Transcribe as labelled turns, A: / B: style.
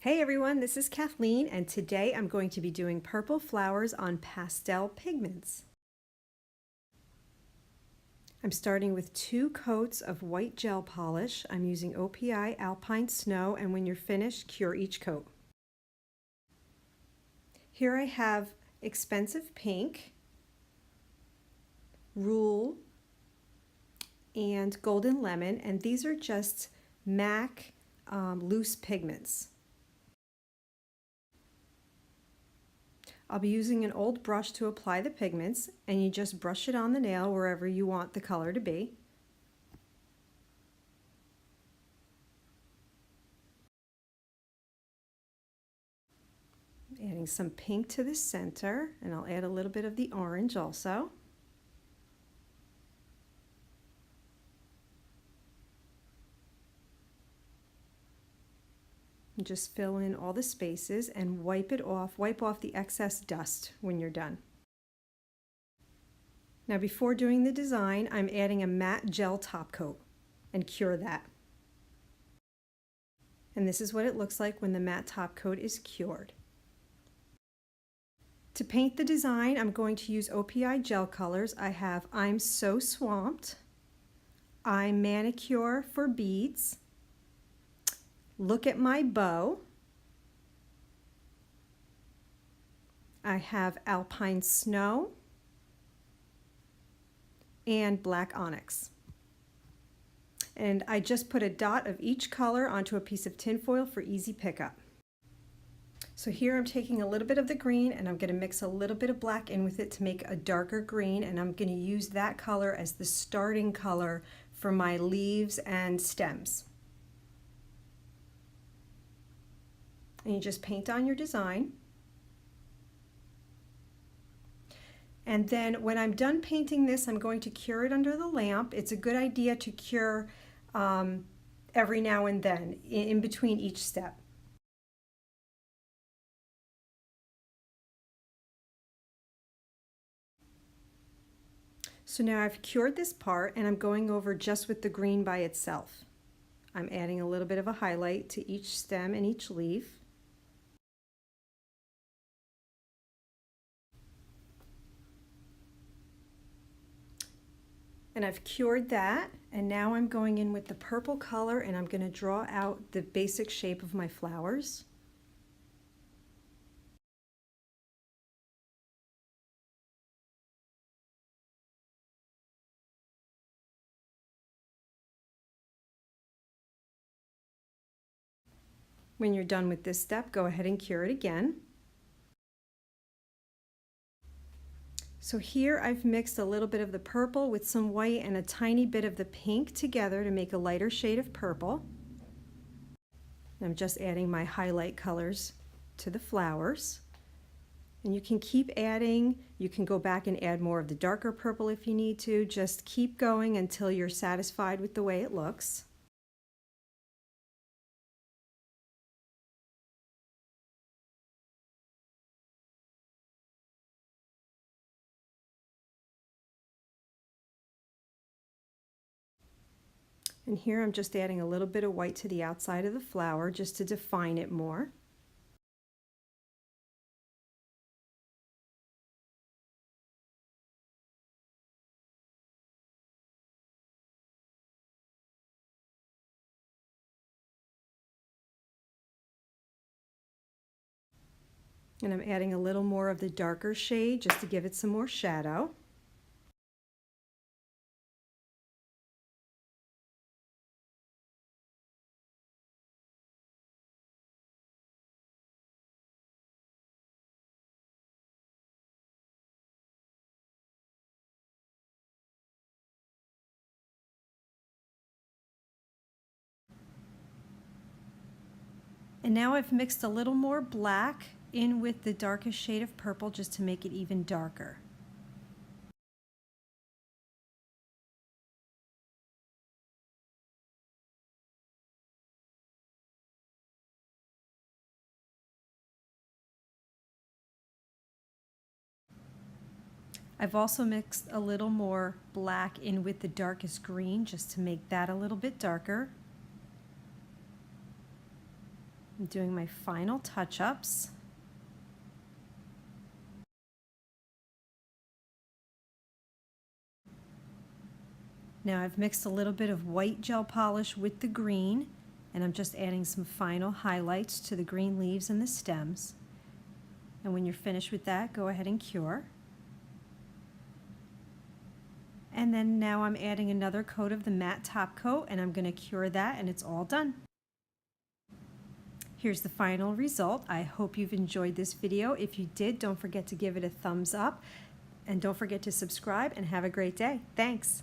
A: Hey everyone, this is Kathleen, and today I'm going to be doing purple flowers on pastel pigments. I'm starting with 2 coats of white gel polish. I'm using OPI Alpine Snow, and when you're finished, cure each coat. Here I have expensive pink, rule, and golden lemon, and these are just MAC loose pigments. I'll be using an old brush to apply the pigments, and you just brush it on the nail wherever you want the color to be. Adding some pink to the center, and I'll add a little bit of the orange also. And just fill in all the spaces and wipe it off. Wipe off the excess dust when you're done. Now before doing the design, I'm adding a matte gel top coat and cure that. And this is what it looks like when the matte top coat is cured. To paint the design, I'm going to use OPI Gel Colors. I have I'm Sooo Swamped, I'm Manicure For Beads, Look at My Bow, I have Alpine Snow, and Black Onyx. And I just put a dot of each color onto a piece of tinfoil for easy pickup. So here I'm taking a little bit of the green and I'm going to mix a little bit of black in with it to make a darker green, and I'm going to use that color as the starting color for my leaves and stems. And you just paint on your design. And then when I'm done painting this, I'm going to cure it under the lamp. It's a good idea to cure every now and then in between each step. So now I've cured this part and I'm going over just with the green by itself. I'm adding a little bit of a highlight to each stem and each leaf. And I've cured that, and now I'm going in with the purple color and I'm going to draw out the basic shape of my flowers. When you're done with this step, go ahead and cure it again. So here I've mixed a little bit of the purple with some white and a tiny bit of the pink together to make a lighter shade of purple. I'm just adding my highlight colors to the flowers. And you can keep adding. You can go back and add more of the darker purple if you need to. Just keep going until you're satisfied with the way it looks. And here I'm just adding a little bit of white to the outside of the flower just to define it more. And I'm adding a little more of the darker shade just to give it some more shadow. And now I've mixed a little more black in with the darkest shade of purple just to make it even darker. I've also mixed a little more black in with the darkest green just to make that a little bit darker. I'm doing my final touch-ups. Now I've mixed a little bit of white gel polish with the green, and I'm just adding some final highlights to the green leaves and the stems. And when you're finished with that, go ahead and cure. And then now I'm adding another coat of the matte top coat, and I'm going to cure that, and it's all done. Here's the final result. I hope you've enjoyed this video. If you did, don't forget to give it a thumbs up, and don't forget to subscribe, and have a great day. Thanks.